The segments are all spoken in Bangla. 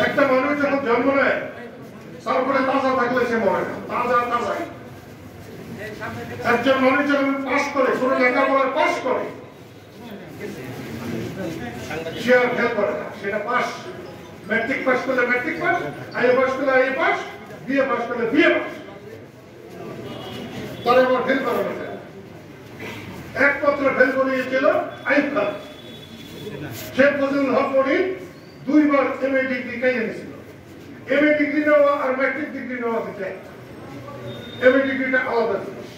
একটা মানুষ যখন জন্ম নেয় তারপরে তাজা থাকলে সে মরে না, তাজা তাজাই। একজন মানুষ যখন পাস করে, কোনো লেখাপড়ার পাস করে, সে আর ফেল করে না, সেটা পাস। ম্যাট্রিক পাস করলে ম্যাট্রিক পাস, আইএ পাস করলে আইএ পাস, বিএ পাস করলে বিএ পাস, তারা আবার ফেল করে না। একমাত্র ফেল করিয়েছিল আইয়ুব খান। শেখ ফজলুল হক মনির 2 বার এমএ ডিগ্রি খাইয়ে নিয়েছিল। এমএ ডিগ্রি নেওয়া আর ম্যাট্রিক ডিগ্রি নেওয়া দিতে, এমএ ডিগ্রিটা আলাদা জিনিস,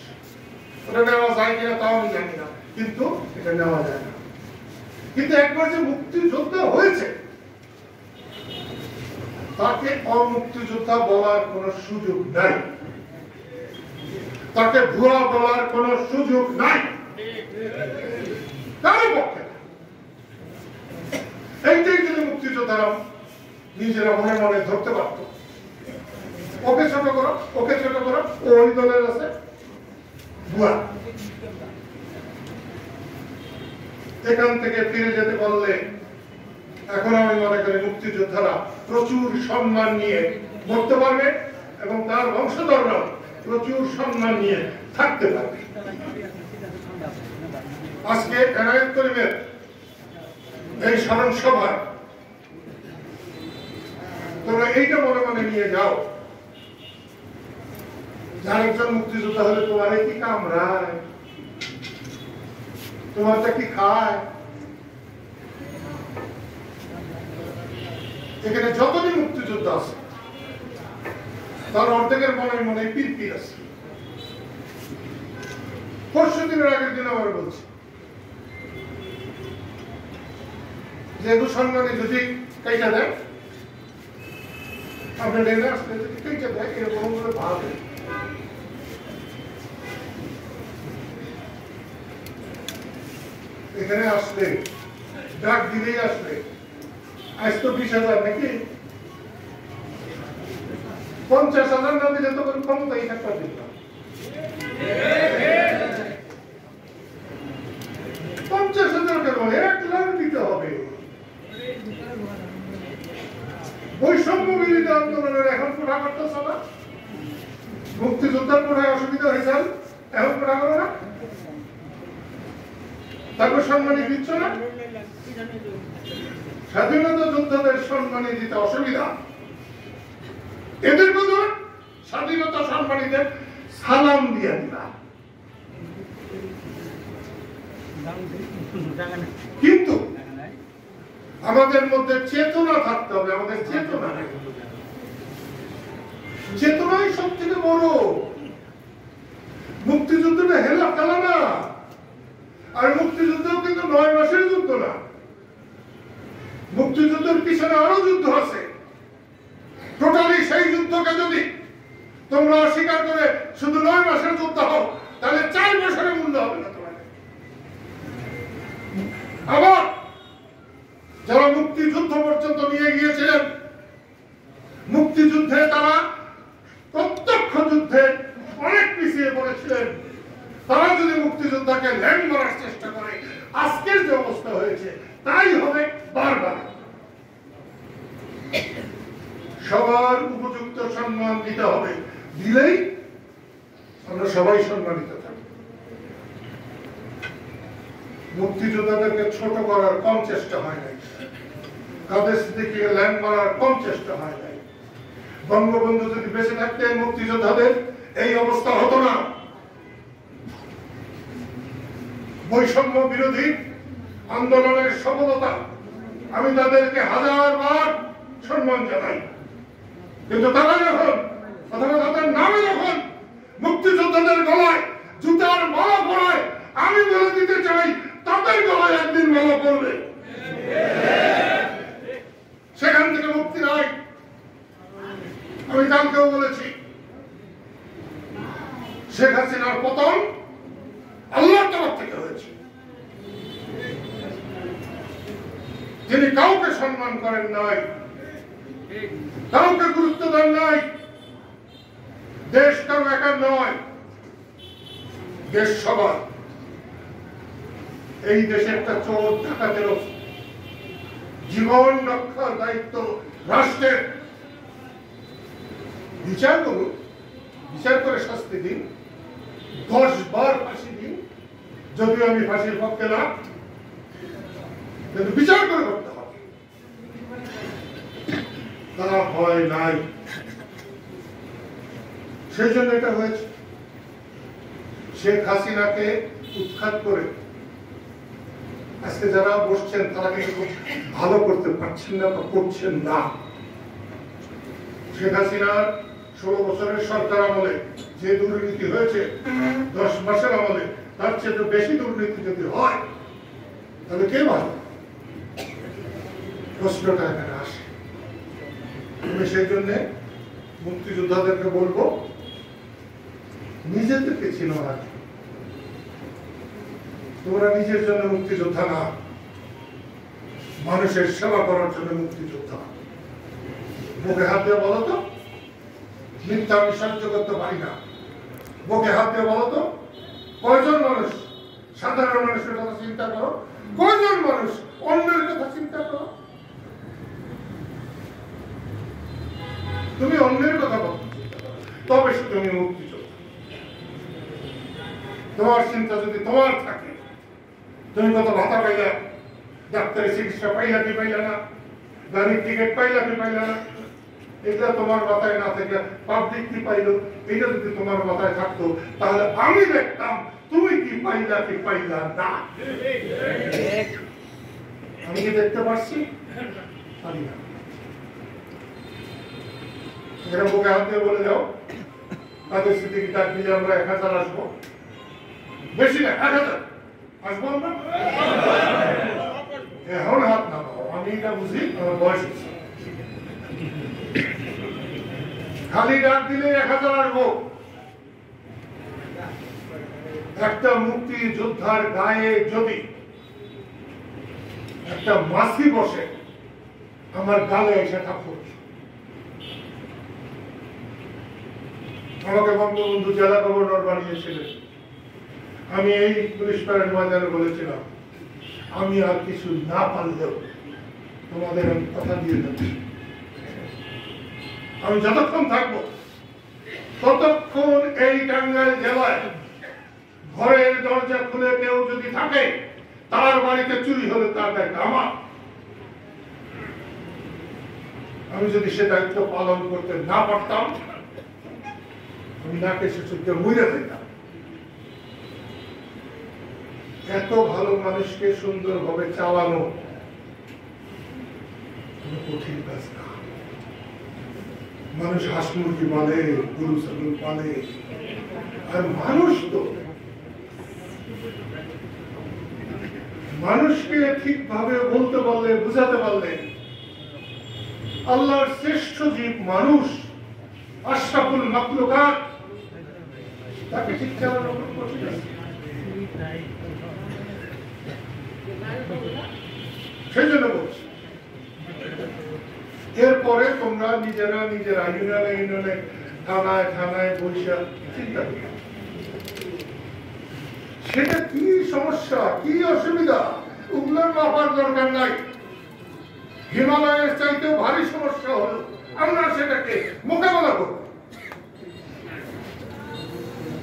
ওটা নেওয়া যায় কিনা তাও আমি জানি না, কিন্তু এটা নেওয়া যায় না। কিন্তু একবার যে মুক্তিযোদ্ধা হয়েছে তাকে অমুক্তিযোদ্ধা বলার কোন সুযোগ নাই, তাকে ভুয়া বলার কোন সুযোগ নাই কারো পক্ষে। এইটাই যদি মুক্তিযোদ্ধারা নিজেরা মনে মনে ধরতে পারত, ওকে ছোট করো, ওকে ছোট করো, ওই দলের আছে ভুয়া। এখান থেকে ফিরে যেতে পারলে এখন আমি মনে করি মুক্তিযোদ্ধারা প্রচুর সম্মান নিয়ে মরতে পারবে এবং তার বংশধররাও প্রচুর সম্মান নিয়ে থাকতে পারবে। আজকে এনায়েত করিমের এই স্মরণ সভায় তোমরা এইটা মনে মনে নিয়ে যাও, যার একজন মুক্তিযোদ্ধা হলে তোমার কি কামড়ায়, তোমারটা কি খায়। এখানে যতদিন মুক্তিযোদ্ধা আছে তার অর্ধেকের মনে মনে পিরপির আছে। পরশু দিনের আগের দিন আমার বলছি যে সম্মানে যদি কাইটা দেয়, আপনার ডেনে আসলে যদি কাইটা দেয়, এরকম করে ভাবে এখানে আসলে ডাক দিলেই আসলে। আজ তো 20,000 নাকি 50,000 না দিলে তো কোনো ক্ষমতাই থাকতে দিত না। 50,000 কেন 1 লাখ দিতে হবে। বৈষম্য বিরোধী আন্দোলনের এখন পুরা করতেছে না, মুক্তিযোদ্ধার পুরায় অসুবিধা হয়েছে, এখন পুরা করো না, তারপর সম্মানী দিচ্ছ না। স্বাধীনতা যোদ্ধাদের সম্মানী দিতে অসুবিধা, এদের কথা স্বাধীনতা সম্মানীদের সালাম দিয়ে দিলা। কিন্তু আমাদের মধ্যে চেতনা থাকতে হবে, আমাদের চেতনাই সব থেকে বড়। মুক্তিযুদ্ধটা হেলা খেলা না, আর মুক্তিযুদ্ধও কিন্তু 9 মাসের যুদ্ধ না, মুক্তিযুদ্ধের পিছনে আরো যুদ্ধ আছে। টোটালি সেই যুদ্ধকে যদি তোমরা অস্বীকার করে শুধু 9 মাসের যুদ্ধ হও, তাহলে 4 বছরের মূল্য হবে না তোমার। আবার যারা মুক্তিযুদ্ধ পর্যন্ত নিয়ে গিয়েছিলেন, মুক্তিযুদ্ধে তারা প্রত্যক্ষ যুদ্ধে অনেক পিছিয়ে পড়েছিলেন, তারা যদি মুক্তিযোদ্ধাকে ল্যাং মারার চেষ্টা করে, আজকের যে অবস্থা হয়েছে তাই হবে বারবার। সবার উপযুক্ত সম্মান দিতে হবে, দিলেই আমরা সবাই সম্মানিত থাকব। মুক্তিযোদ্ধাদেরকে ছোট করার কম চেষ্টা হয় নাই, তাদের স্মৃতিকে ল্যাং মারার কম চেষ্টা হয় নাই। বঙ্গবন্ধু যদি বেঁচে থাকতেন মুক্তিযোদ্ধাদের এই অবস্থা হতো না। বৈষম্য বিরোধী আন্দোলনের সফলতা আমি তাদেরকে 1000 বার সম্মান জানাই, কিন্তু তারা যখন অথবা তাদের নামে যখন মুক্তিযোদ্ধাদের গলায় জুতার মালা পরায়, আমি বলে দিতে চাই তাদের গলায় একদিন মালা পড়বে, সেখান থেকে মুক্তি নাই। আমি কালকেও বলেছি, শেখ হাসিনার পতন আল্লাহর তরফ থেকে হয়েছে। তিনি কাউকে সম্মান করেন নাই, কাউকে গুরুত্ব দেন নাই। দেশ কারো একার নয়, দেশ সবার। এই দেশে একটা চোর ডাকাতেরও জীবন রক্ষার দায়িত্ব রাষ্ট্রের। বিচার করুন, বিচার করে শাস্তি দিন, 10 বার ফাঁসি দিন, যদিও আমি ফাঁসির পক্ষে না, কিন্তু বিচার করে করতে হবে। তারা ভয় নাই, সেই জন্য এটা হয়েছে। শেখ হাসিনাকে উৎখাত করে আজকে যারা বসছেন তারা কিন্তু ভালো করতে পারছেন না বা করছেন না। শেখ হাসিনার 16 বছরের সরকার আমলে যে দুর্নীতি হয়েছে, 10 মাসের আমলে তার চেয়ে বেশি দুর্নীতি যদি হয় তাহলে কে ভালো? প্রশ্নটা এখানে আসে। আমি সেই জন্য মুক্তিযোদ্ধাদেরকে বলবো, নিজেদেরকে চিনো না। তোমরা নিজের জন্য মুক্তিযোদ্ধা না, মানুষের সেবা করার জন্য মুক্তিযোদ্ধা। বুকে হাত দিয়ে বলো তো, মিথ্যা আমি সহ্য করতে পারি না। বুকে হাত দিয়ে বলো তো, কয়জন মানুষ, সাধারণ মানুষের কথা চিন্তা করো, কয়জন মানুষ অন্যের কথা চিন্তা করো? তুমি অন্যের কথা বলো, তবে সে তুমি মুক্তিযোদ্ধা। তোমার চিন্তা যদি তোমার থাকে, তুমি কত ভাতা পাইলা, ডাক্তারের চিকিৎসা পাইলা কি পাইলা না, গাড়ির টিকিট পাইলা কি পাইলা না, এটা তোমার মাথায় না থাকলে পাবলিক কি পাইলো, এটা যদি তোমার মাথায় থাকতো তাহলে আমি দেখতাম তুমি কি পাইলা কি পাইলা না। আমি কি দেখতে পারছি? পারি না। এরা বুকে হাত দিয়ে বলে যাও, তাদের স্মৃতি ডাক দিলে আমরা 1000 আসবো, বেশি না 1000 আসবো আমরা। এখন হাত না পাবো, আমি এটা বুঝি, আমার বয়স হচ্ছে। খালি ডাক দিলে 1000 আসবো। একটা মুক্তি যোদ্ধার গায়ে যদি একটা মাছি বসে, আমার গালে এসে থাকবে। আমাকে বঙ্গবন্ধু জেলা গভর্নর বানিয়েছিলেন। আমি এই পুলিশ প্যারেড ময়দানে বলেছিলাম, আমি আর কিছু না পারলেও তোমাদের আমি কথা দিয়ে যাচ্ছি, আমি যতক্ষণ থাকবো ততক্ষণ এই টাঙ্গাইল জেলায় ঘরের দরজা খুলে কেউ যদি থাকে, তার বাড়িতে চুরি হলে তার দায়িত্ব আমার। আমি যদি সে দায়িত্ব পালন করতে না পারতাম, আমি নাকে সে চুপকে মরে যেতাম। এত ভালো মানুষকে সুন্দরভাবে চালানো কোনো কঠিন কাজ না। মানুষ হাঁস মুরগি পালে, গরু ছাগল পালে, আর মানুষ তো মানুষকে ঠিকভাবে বলতে পারলে, বুঝাতে পারলে, আল্লাহর শ্রেষ্ঠ জীব মানুষ, আশরাফুল মাখলুকাত, তাকে ঠিক চালানো কঠিন আছে। সেই জন্য বলছি, এরপরে তোমরা নিজেরা ইউনিয়নে থানায় থানায় বসে চিন্তা করো, সেটা কি সমস্যা, কি অসুবিধা, ওগুলোর মাপার দরকার নাই। হিমালয়ের চাইতেও ভারী সমস্যা হলো, আমরা সেটাকে মোকাবেলা করব।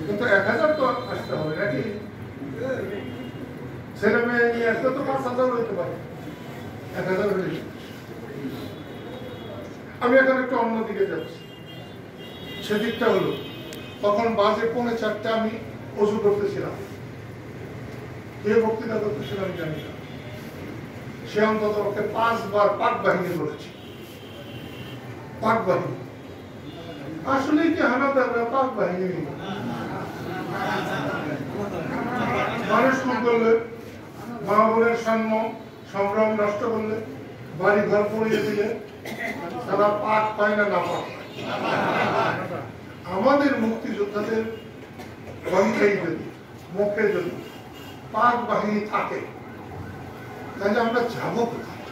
কিন্তু 1000 তো আসতে হবে নাকি? ছেলে মেয়ে নিয়ে আসলে তো 5000 হইতে পারে, 1000 হলে। আমি এখন একটু অন্যদিকে যাচ্ছি। সেদিকটা হলো, তখন বাজে 3:45 আমি অজু করতেছিলাম। কে বক্তৃতা করতেছিলাম জানি না, সে অন্তত 5 বার পাক বাহিনী বলেছে। পাক বাহিনী আসলে কি হানাদাররা পাক বাহিনী? মানুষ খুন করলে, মা বোনের সম্ভ্রম নষ্ট করলে, বাড়ি ঘর পড়িয়ে দিলে, তারা পাক পায় না, না পাক। আমাদের মুক্তিযোদ্ধাদের গন্ধেই যদি, মুখে যদি পাক বাহিনী থাকে, তাহলে আমরা যাবো কোথায়?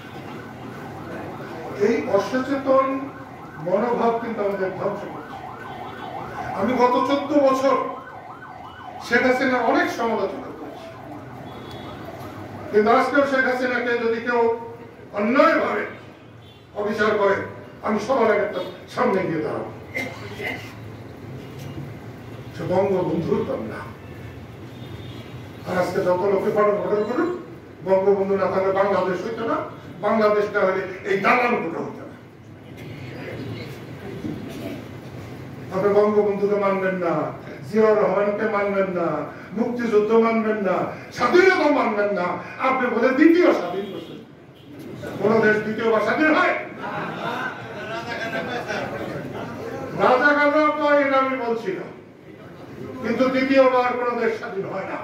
এই অসচেতন মনোভাব কিন্তু আমাদের ধ্বংস করছে। আমি গত 14 বছর শেখ হাসিনার অনেক সমালোচনা করেছি, কিন্তু আজকেও শেখ হাসিনাকে যদি কেউ অন্যায়ভাবে অবিচার করে, আমি সবার আগে তার সামনে গিয়ে দাঁড়াবো। সে বঙ্গবন্ধুর কন্যা। আর আজকে যত লোকে ফটক করুক, বঙ্গবন্ধু না থাকলে বাংলাদেশ হইত না, বাংলাদেশ না হলে এই দালাল গুলো হইত না। আপনি বঙ্গবন্ধুকে মানবেন না, জিয়াউর রহমানকে মানবেন না, মুক্তিযুদ্ধ মানবেন না, স্বাধীনতা মানবেন না, আপনি বলে দ্বিতীয় স্বাধীন করছেন। কোন দেশ দ্বিতীয়বার স্বাধীন হয়? রাজাকাররা পায় এটা আমি বলছি না, কিন্তু দ্বিতীয়বার কোন দেশ স্বাধীন হয় না।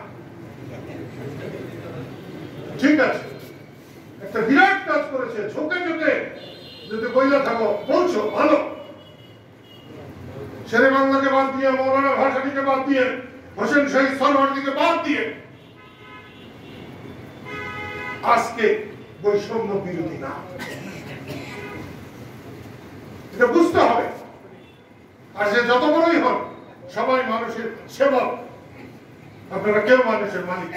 ঠিক আছে, একটা বিরাট কাজ করেছে, ঝোঁকে ঝোঁকে যদি বইলা থাকো বলছো ভালো। শেরে বাংলাকে বাদ দিয়ে, মৌলানা ভাষাটিকে বাদ দিয়ে, হোসেন শহীদ সরওয়ার্দিকে বাদ দিয়ে আজকে বৈষম্য বিরোধী না, এটা বুঝতে হবে। আর সে যত বড়ই হন, সবাই মানুষের সেবক, আপনারা কেউ মানুষের মালিক।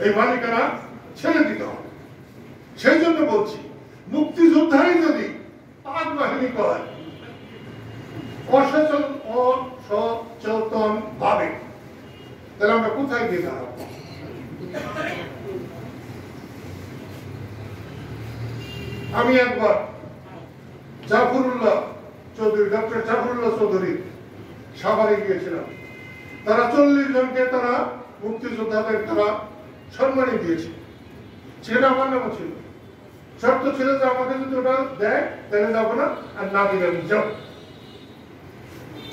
এই মালিকানা ছেড়ে দিতে হবে। সেই জন্য বলছি, মুক্তিযোদ্ধাই যদি পাক বাহিনী করে অসচেতন ভাবে, তাহলে আমরা কোথায় গিয়ে দাঁড়াবো? আমি একবার জাফরুল্লাহ চৌধুরী, ডক্টর জাফরুল্লাহ চৌধুরী সাভারে গিয়েছিলাম। তারা 40 জনকে তারা মুক্তিযোদ্ধাদের তারা সম্মানী দিয়েছে। সেটা আমার নামও ছিল। শর্ত ছিল যে আমাকে যদি ওটা দেয় তাহলে যাবো না, আর না দিলে আমি যাবো।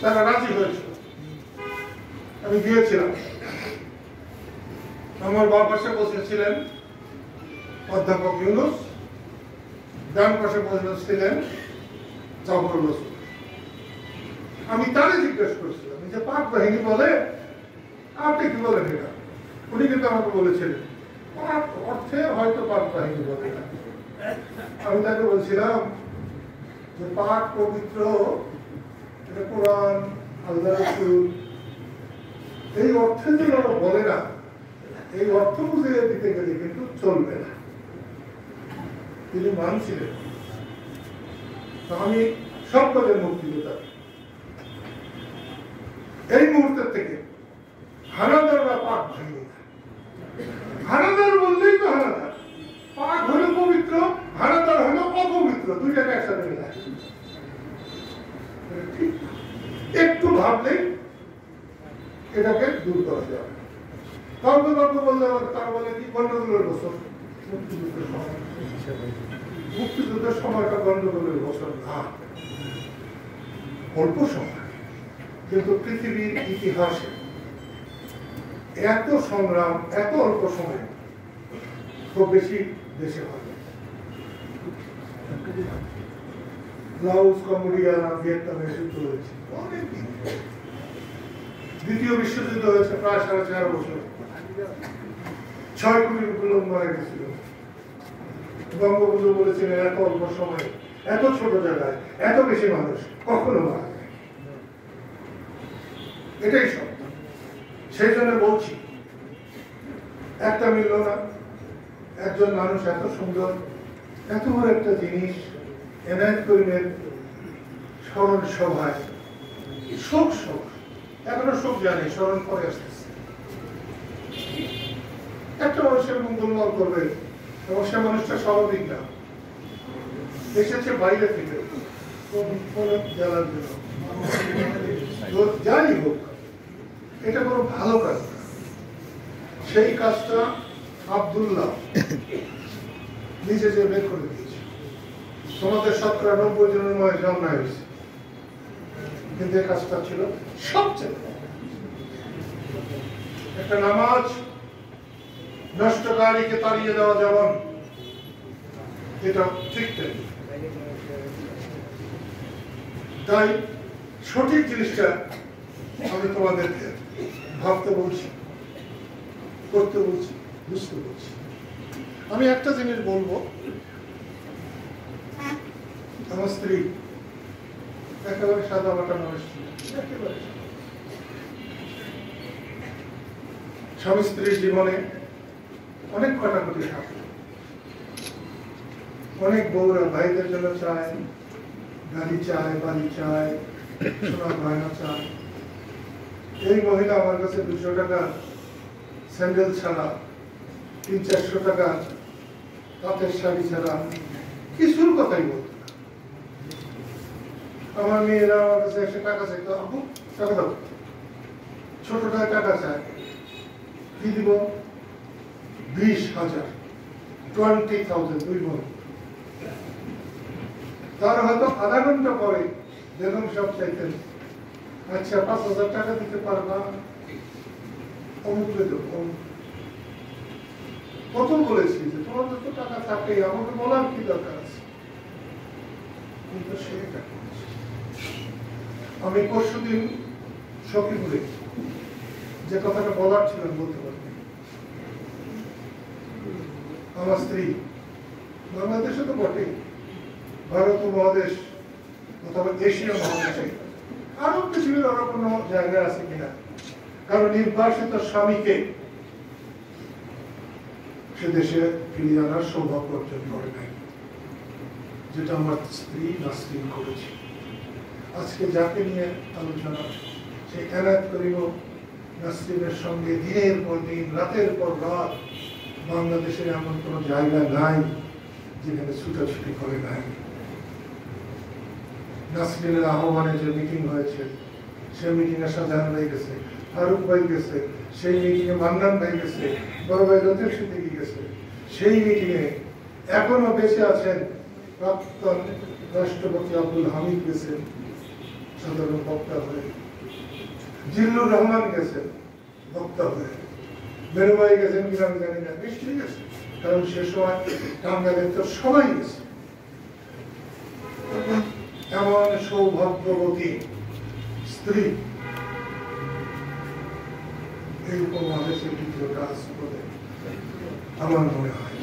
তারা রাজি হয়েছিল, আমি গিয়েছিলাম। আমার বাম পাশে বসেছিলেন অধ্যাপক ইউনুস, ডান পাশে বসেছিলেন জাফরুল্লাহ। আমি তারে জিজ্ঞেস করছিলাম যে পাক বাহিনী বলে, আপনি কি বলেন এটা? উনি কিন্তু আমাকে বলেছিলেন পাক অর্থে হয়তো পাক বাহিনী বলে না। আমি তাকে বলছিলাম যে পাক পবিত্র, এটা কোরআন, আল্লাহ রাসূল, এই অর্থে যে বলে না, এই অর্থ বুঝিয়ে দিতে গেলে কিন্তু চলবে না। তিনি মানছিলেন। আমি সব কাজের মুক্তিযোদ্ধা। এই মুহূর্তের থেকে হানাদাররা পাক বাহিনী না। হানাদার বললেই তো হানাদার। পাক হলো পবিত্র, হানাদার হলো অপবিত্র, দুইটাকে একসাথে মিলায়। একটু ভাবলে এটাকে দূর করা যাবে। কাউকে কাউকে বললে তারা বলে কি গন্ডগোলের বছর, মুক্তিযুদ্ধের সময়টা গন্ডগোলের বছর না, অল্প সময়। কিন্তু পৃথিবীর ইতিহাসে এত সংগ্রাম এত অল্প সময়ে খুব বেশি দেশে হয়। লাওস, কম্বোডিয়া, ভিয়েতনামে যুদ্ধ হয়েছে অনেক দিন। দ্বিতীয় বিশ্বযুদ্ধ হয়েছে প্রায় 4.5 বছর। 6 কোটি লোক মারা গেছিল। বঙ্গবন্ধু বলেছিলেন এত অল্প সময়ে, এত ছোট জায়গায় এত বেশি মানুষ কখনো মারা যায়। এটাই সত্য। সেই জন্য বলছি, একটা মিলল না। একজন মানুষ এত সুন্দর, এত বড় একটা জিনিস এনায়েত করিমের স্মরণ সভায় শোক এখনো শোক জানি, স্মরণ করে আসতেছে। একটা মানুষের মঙ্গলময় করবে এবং সে মানুষটা স্বাভাবিক না, এসেছে বাইরে থেকে জেলার জন্য। যাই হোক, এটা কোনো ভালো কাজ না। সেই কাজটা আব্দুল্লাহ নিজে যে বের করে দিয়েছে। তোমাদের 90 জনের নয় জন্ম হয়েছে, কিন্তু এই কাজটা ছিল সবচেয়ে। একটা নামাজ নষ্টকারীকে তাড়িয়ে দেওয়া যেমন, এটা ঠিক তেমনি। তাই সঠিক জিনিসটা আমি তোমাদেরকে ভাবতে বলছি, করতে বলছি, বুঝতে বলছি। আমি একটা জিনিস বলবো, আমার স্ত্রী একেবারে সাদা মাটা মানুষ ছিল, একেবারে স্বামী স্ত্রীর জীবনে অনেক কাটাকুটি থাকে। অনেক বউরা ভাইদের জন্য চায়, গাড়ি চায়, বাড়ি চায়, সোনা গয়না চায়। এই মহিলা আমার কাছে 200 টাকা স্যান্ডেল ছাড়া, 300-400 টাকা তাঁতের শাড়ি ছাড়া কিছুর কথাই বলতো না। আমার মেয়েরা আমার কাছে 100 টাকা চাইতো, আপু টাকা দাও, ছোটটায় টাকা চায়, কি দিব? 20,000, 20,000 দুই বোন। তার হয়তো আধা ঘন্টা পরে বেগম সব চাইতেন, আচ্ছা 5,000 টাকা দিতে পারবা, অমুক দেব। কত বলেছি যে তোমাদের তো টাকা থাকে, আমাকে বলার কি দরকার আছে? কিন্তু সে এটা করেছে। আমি পরশুদিন সখীপুরে যে কথাটা বলার ছিল বলতে পারি, আমার স্ত্রী বাংলাদেশে তো বটে, ভারত মহাদেশ অথবা এশিয়া মহাদেশে আরো পৃথিবীর আরো কোনো জায়গায় আছে কিনা, কারণ নির্বাসিত স্বামীকে সে দেশে ফিরিয়ে আনার সৌভাগ্য অর্জন করে নাই, যেটা আমার স্ত্রী নাসরিন করেছে। আজকে যাকে নিয়ে আলোচনা, সে এনায়েত করিম নাসরিনের সঙ্গে দিনের পর দিন, রাতের পর রাত, বাংলাদেশের এমন কোনো জায়গা নাই যেখানে ছুটাছুটি করে নাই। নাসরিনের আহ্বানে যে মিটিং হয়েছে, সেই মিটিংয়ে শাহজাহান ভাই গেছে, ফারুক ভাই গেছে, সেই মিটিংয়ে মান্নান ভাই গেছে, বড় ভাই রতেশ সিদ্দিকী গেছে। সেই মিটিংয়ে এখনো বেঁচে আছেন প্রাক্তন রাষ্ট্রপতি আব্দুল হামিদ গেছেন সাধারণ বক্তা হয়ে, জিল্লুর রহমান গেছেন বক্তা হয়ে, মেরু ভাই গেছেন কিনা আমি জানি না, নিশ্চয়ই গেছে, কারণ সে সময় টাঙ্গাইলের তো সবাই গেছে। এমন সৌভাগ্যবতী স্ত্রী এই উপমহাদেশে দ্বিতীয়টা আছে বলে আমার মনে হয়।